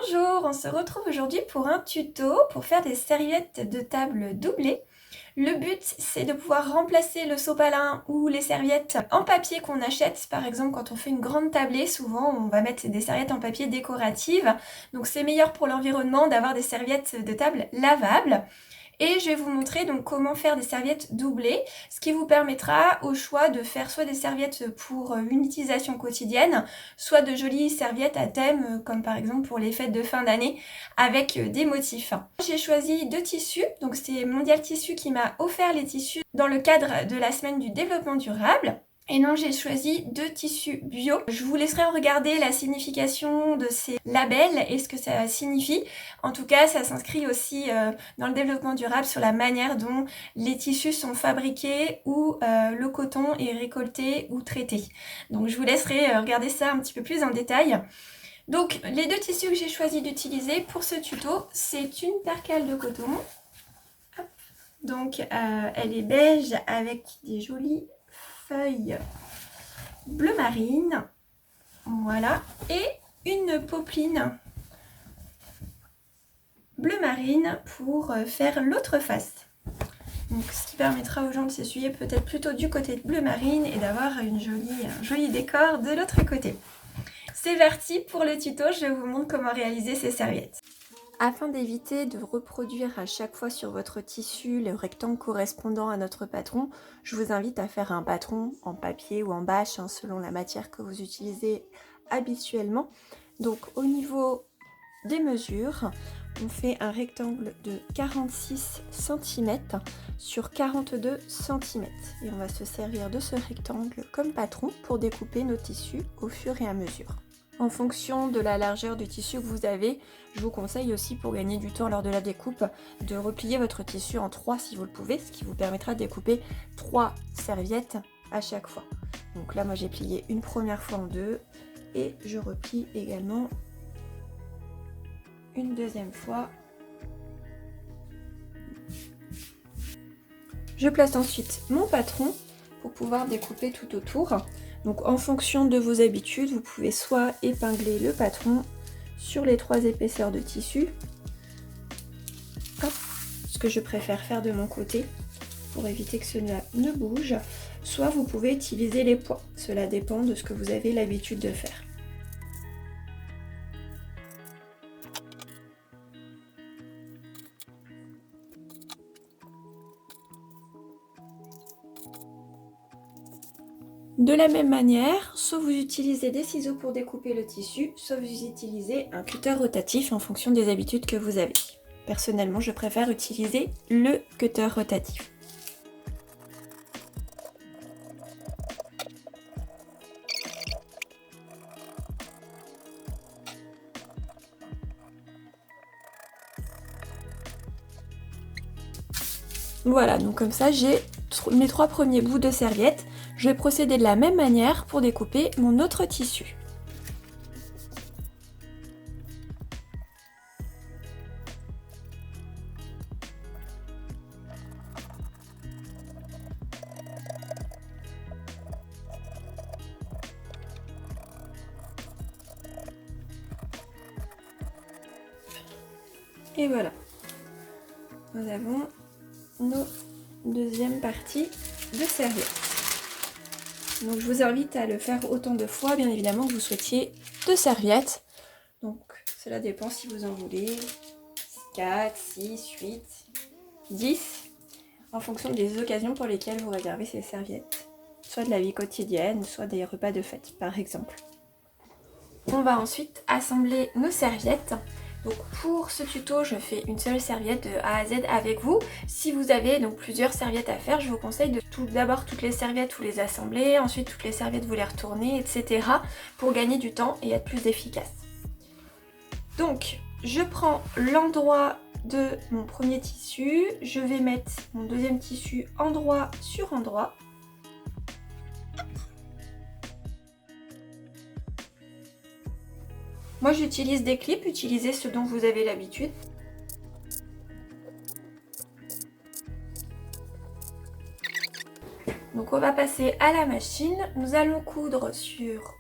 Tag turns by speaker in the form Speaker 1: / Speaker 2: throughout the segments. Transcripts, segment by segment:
Speaker 1: Bonjour, on se retrouve aujourd'hui pour un tuto pour faire des serviettes de table doublées. Le but, c'est de pouvoir remplacer le sopalin ou les serviettes en papier qu'on achète. Par exemple, quand on fait une grande tablée, souvent on va mettre des serviettes en papier décoratives. Donc c'est meilleur pour l'environnement d'avoir des serviettes de table lavables. Et je vais vous montrer donc comment faire des serviettes doublées, ce qui vous permettra au choix de faire soit des serviettes pour une utilisation quotidienne, soit de jolies serviettes à thème, comme par exemple pour les fêtes de fin d'année, avec des motifs. J'ai choisi deux tissus, donc c'est Mondial Tissu qui m'a offert les tissus dans le cadre de la semaine du développement durable. Et non, j'ai choisi deux tissus bio. Je vous laisserai regarder la signification de ces labels et ce que ça signifie. En tout cas, ça s'inscrit aussi dans le développement durable sur la manière dont les tissus sont fabriqués ou le coton est récolté ou traité. Donc je vous laisserai regarder ça un petit peu plus en détail. Donc les deux tissus que j'ai choisi d'utiliser pour ce tuto, c'est une percale de coton. Hop. Donc elle est beige avec des jolies feuilles bleu marine, voilà, et une popeline bleu marine pour faire l'autre face. Donc ce qui permettra aux gens de s'essuyer peut-être plutôt du côté de bleu marine et d'avoir un joli décor de l'autre côté. C'est parti pour le tuto, je vous montre comment réaliser ces serviettes. Afin d'éviter de reproduire à chaque fois sur votre tissu le rectangle correspondant à notre patron, je vous invite à faire un patron en papier ou en bâche, selon la matière que vous utilisez habituellement. Donc au niveau des mesures, on fait un rectangle de 46 cm sur 42 cm. Et on va se servir de ce rectangle comme patron pour découper nos tissus au fur et à mesure. En fonction de la largeur du tissu que vous avez, je vous conseille aussi pour gagner du temps lors de la découpe de replier votre tissu en 3 si vous le pouvez, ce qui vous permettra de découper 3 serviettes à chaque fois. Donc là moi j'ai plié une première fois en 2 et je replie également une deuxième fois. Je place ensuite mon patron pour pouvoir découper tout autour. Donc en fonction de vos habitudes, vous pouvez soit épingler le patron sur les 3 épaisseurs de tissu, hop, ce que je préfère faire de mon côté pour éviter que cela ne bouge, soit vous pouvez utiliser les poids, cela dépend de ce que vous avez l'habitude de faire. De la même manière, soit vous utilisez des ciseaux pour découper le tissu, soit vous utilisez un cutter rotatif en fonction des habitudes que vous avez. Personnellement, je préfère utiliser le cutter rotatif. Voilà, donc comme ça j'ai mes 3 premiers bouts de serviette. Je vais procéder de la même manière pour découper mon autre tissu. Et voilà, nous avons nos deuxièmes parties de serviette. Donc je vous invite à le faire autant de fois, bien évidemment, que vous souhaitiez de serviettes. Donc cela dépend si vous en voulez 4, 6, 8, 10, en fonction des occasions pour lesquelles vous réservez ces serviettes. Soit de la vie quotidienne, soit des repas de fête, par exemple. On va ensuite assembler nos serviettes. Donc pour ce tuto, je fais une seule serviette de A à Z avec vous. Si vous avez donc plusieurs serviettes à faire, je vous conseille de d'abord toutes les serviettes vous les assembler, ensuite toutes les serviettes vous les retournez, etc. pour gagner du temps et être plus efficace. Donc je prends l'endroit de mon premier tissu, je vais mettre mon deuxième tissu endroit sur endroit. Moi j'utilise des clips, utilisez ce dont vous avez l'habitude. Donc on va passer à la machine, nous allons coudre sur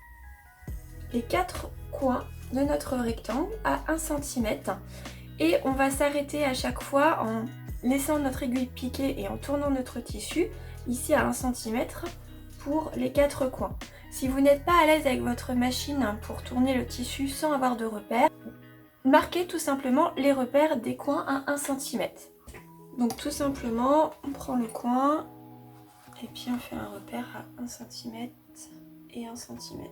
Speaker 1: les 4 coins de notre rectangle à 1 cm et on va s'arrêter à chaque fois en laissant notre aiguille piquer et en tournant notre tissu ici à 1 cm pour les 4 coins. Si vous n'êtes pas à l'aise avec votre machine pour tourner le tissu sans avoir de repères, marquez tout simplement les repères des coins à 1 cm. Donc tout simplement, on prend le coin et puis on fait un repère à 1 cm et 1 cm.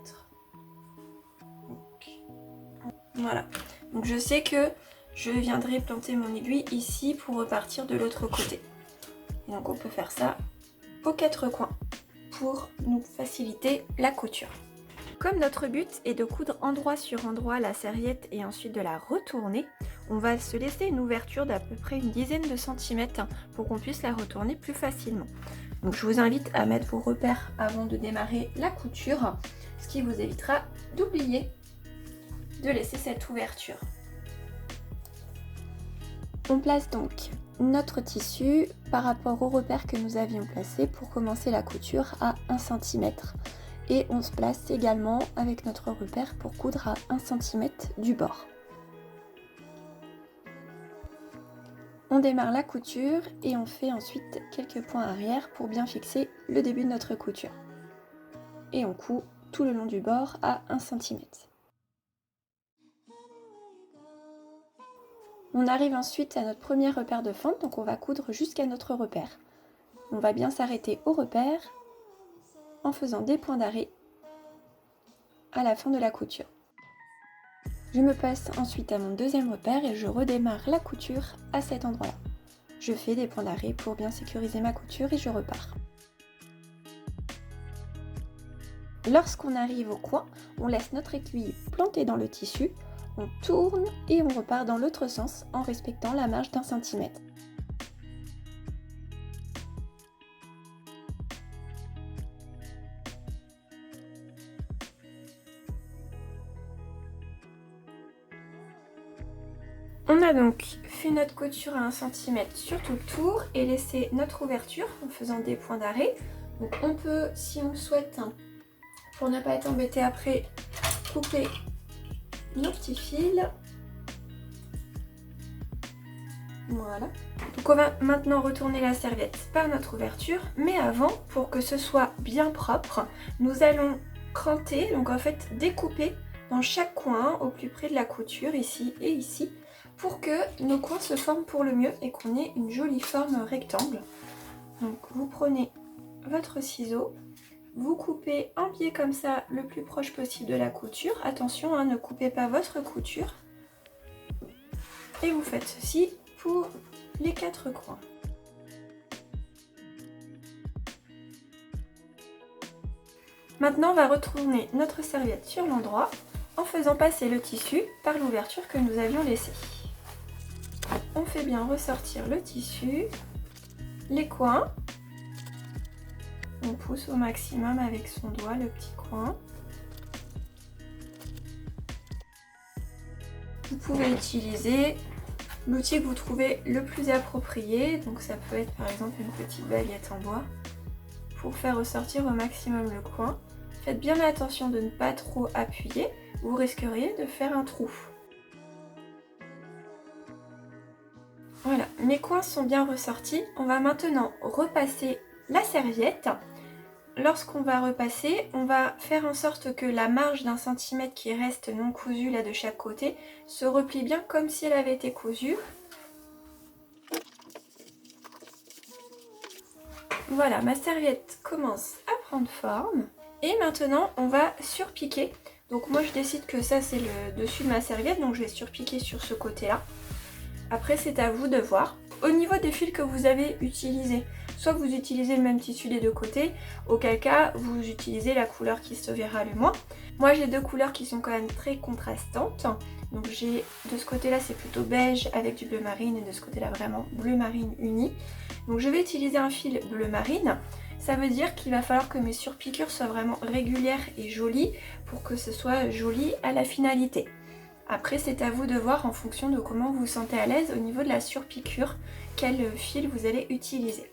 Speaker 1: Voilà. Donc je sais que je viendrai planter mon aiguille ici pour repartir de l'autre côté. Et donc on peut faire ça aux 4 coins pour nous faciliter la couture. Comme notre but est de coudre endroit sur endroit la serviette et ensuite de la retourner, on va se laisser une ouverture d'à peu près une dizaine de centimètres pour qu'on puisse la retourner plus facilement. Donc je vous invite à mettre vos repères avant de démarrer la couture, ce qui vous évitera d'oublier de laisser cette ouverture. On place donc notre tissu par rapport au repère que nous avions placé pour commencer la couture à 1 cm. Et on se place également avec notre repère pour coudre à 1 cm du bord. On démarre la couture et on fait ensuite quelques points arrière pour bien fixer le début de notre couture. Et on coud tout le long du bord à 1 cm. On arrive ensuite à notre premier repère de fente, donc on va coudre jusqu'à notre repère. On va bien s'arrêter au repère en faisant des points d'arrêt à la fin de la couture. Je me passe ensuite à mon deuxième repère et je redémarre la couture à cet endroit-là. Je fais des points d'arrêt pour bien sécuriser ma couture et je repars. Lorsqu'on arrive au coin, on laisse notre aiguille plantée dans le tissu, on tourne et on repart dans l'autre sens en respectant la marge d'1 cm. On a donc fait notre couture à 1 cm sur tout le tour et laissé notre ouverture en faisant des points d'arrêt. Donc on peut, si on le souhaite, pour ne pas être embêté après, couper nos petits fils. Voilà. Donc on va maintenant retourner la serviette par notre ouverture, mais avant, pour que ce soit bien propre, nous allons cranter, donc en fait découper dans chaque coin au plus près de la couture, ici et ici, pour que nos coins se forment pour le mieux et qu'on ait une jolie forme rectangle. Donc vous prenez votre ciseau, vous coupez un biais comme ça le plus proche possible de la couture. Attention, ne coupez pas votre couture. Et vous faites ceci pour les 4 coins. Maintenant, on va retourner notre serviette sur l'endroit en faisant passer le tissu par l'ouverture que nous avions laissée. On fait bien ressortir le tissu, les coins. On pousse au maximum avec son doigt le petit coin. Vous pouvez utiliser l'outil que vous trouvez le plus approprié. Donc ça peut être par exemple une petite baguette en bois pour faire ressortir au maximum le coin. Faites bien attention de ne pas trop appuyer, vous risqueriez de faire un trou. Voilà, mes coins sont bien ressortis. On va maintenant repasser la serviette. Lorsqu'on va repasser, on va faire en sorte que la marge d'1 cm qui reste non cousue là de chaque côté se replie bien comme si elle avait été cousue. Voilà, ma serviette commence à prendre forme. Et maintenant, on va surpiquer. Donc moi je décide que ça c'est le dessus de ma serviette, donc je vais surpiquer sur ce côté-là. Après c'est à vous de voir. Au niveau des fils que vous avez utilisés, soit vous utilisez le même tissu des deux côtés, auquel cas vous utilisez la couleur qui se verra le moins. Moi j'ai deux couleurs qui sont quand même très contrastantes. Donc j'ai de ce côté là c'est plutôt beige avec du bleu marine et de ce côté là vraiment bleu marine uni. Donc je vais utiliser un fil bleu marine. Ça veut dire qu'il va falloir que mes surpiqûres soient vraiment régulières et jolies pour que ce soit joli à la finalité. Après c'est à vous de voir en fonction de comment vous vous sentez à l'aise au niveau de la surpiqûre, quel fil vous allez utiliser.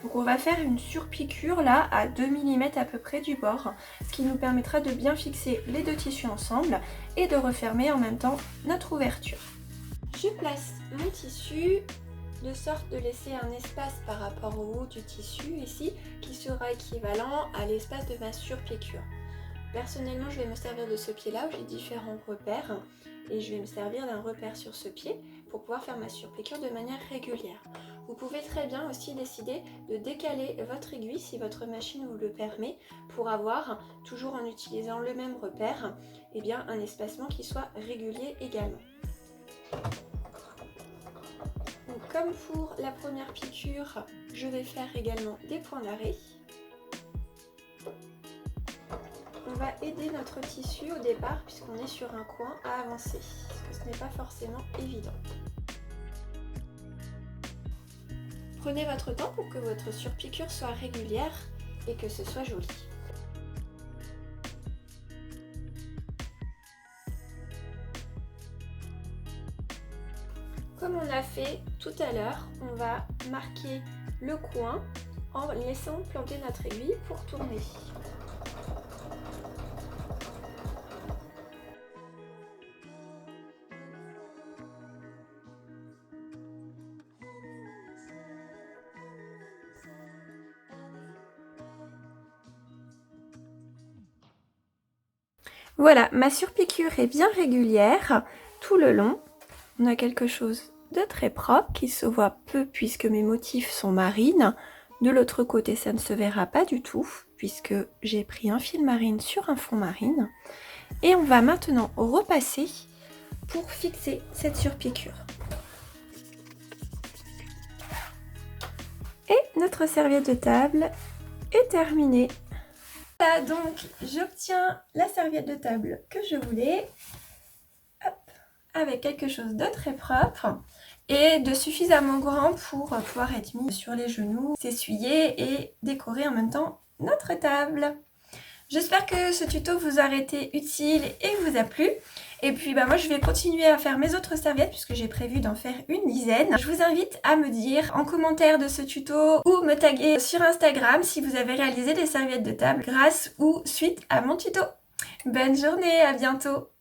Speaker 1: Donc on va faire une surpiqûre là à 2 mm à peu près du bord, ce qui nous permettra de bien fixer les deux tissus ensemble et de refermer en même temps notre ouverture. Je place mon tissu de sorte de laisser un espace par rapport au haut du tissu ici qui sera équivalent à l'espace de ma surpiqûre. Personnellement, je vais me servir de ce pied là où j'ai différents repères et je vais me servir d'un repère sur ce pied pour pouvoir faire ma surpiqûre de manière régulière. Vous pouvez très bien aussi décider de décaler votre aiguille si votre machine vous le permet pour avoir, toujours en utilisant le même repère, un espacement qui soit régulier également. Donc, comme pour la première piqûre, je vais faire également des points d'arrêt. On va aider notre tissu au départ puisqu'on est sur un coin à avancer, parce que ce n'est pas forcément évident. Prenez votre temps pour que votre surpiqûre soit régulière et que ce soit joli. Comme on a fait tout à l'heure, on va marquer le coin en laissant planter notre aiguille pour tourner. Voilà, ma surpiqûre est bien régulière tout le long. On a quelque chose de très propre qui se voit peu puisque mes motifs sont marines. De l'autre côté, ça ne se verra pas du tout puisque j'ai pris un fil marine sur un fond marine. Et on va maintenant repasser pour fixer cette surpiqûre. Et notre serviette de table est terminée. Voilà, donc j'obtiens la serviette de table que je voulais, hop, avec quelque chose de très propre et de suffisamment grand pour pouvoir être mis sur les genoux, s'essuyer et décorer en même temps notre table. J'espère que ce tuto vous aura été utile et vous a plu. Et puis moi je vais continuer à faire mes autres serviettes puisque j'ai prévu d'en faire une dizaine. Je vous invite à me dire en commentaire de ce tuto ou me taguer sur Instagram si vous avez réalisé des serviettes de table grâce ou suite à mon tuto. Bonne journée, à bientôt!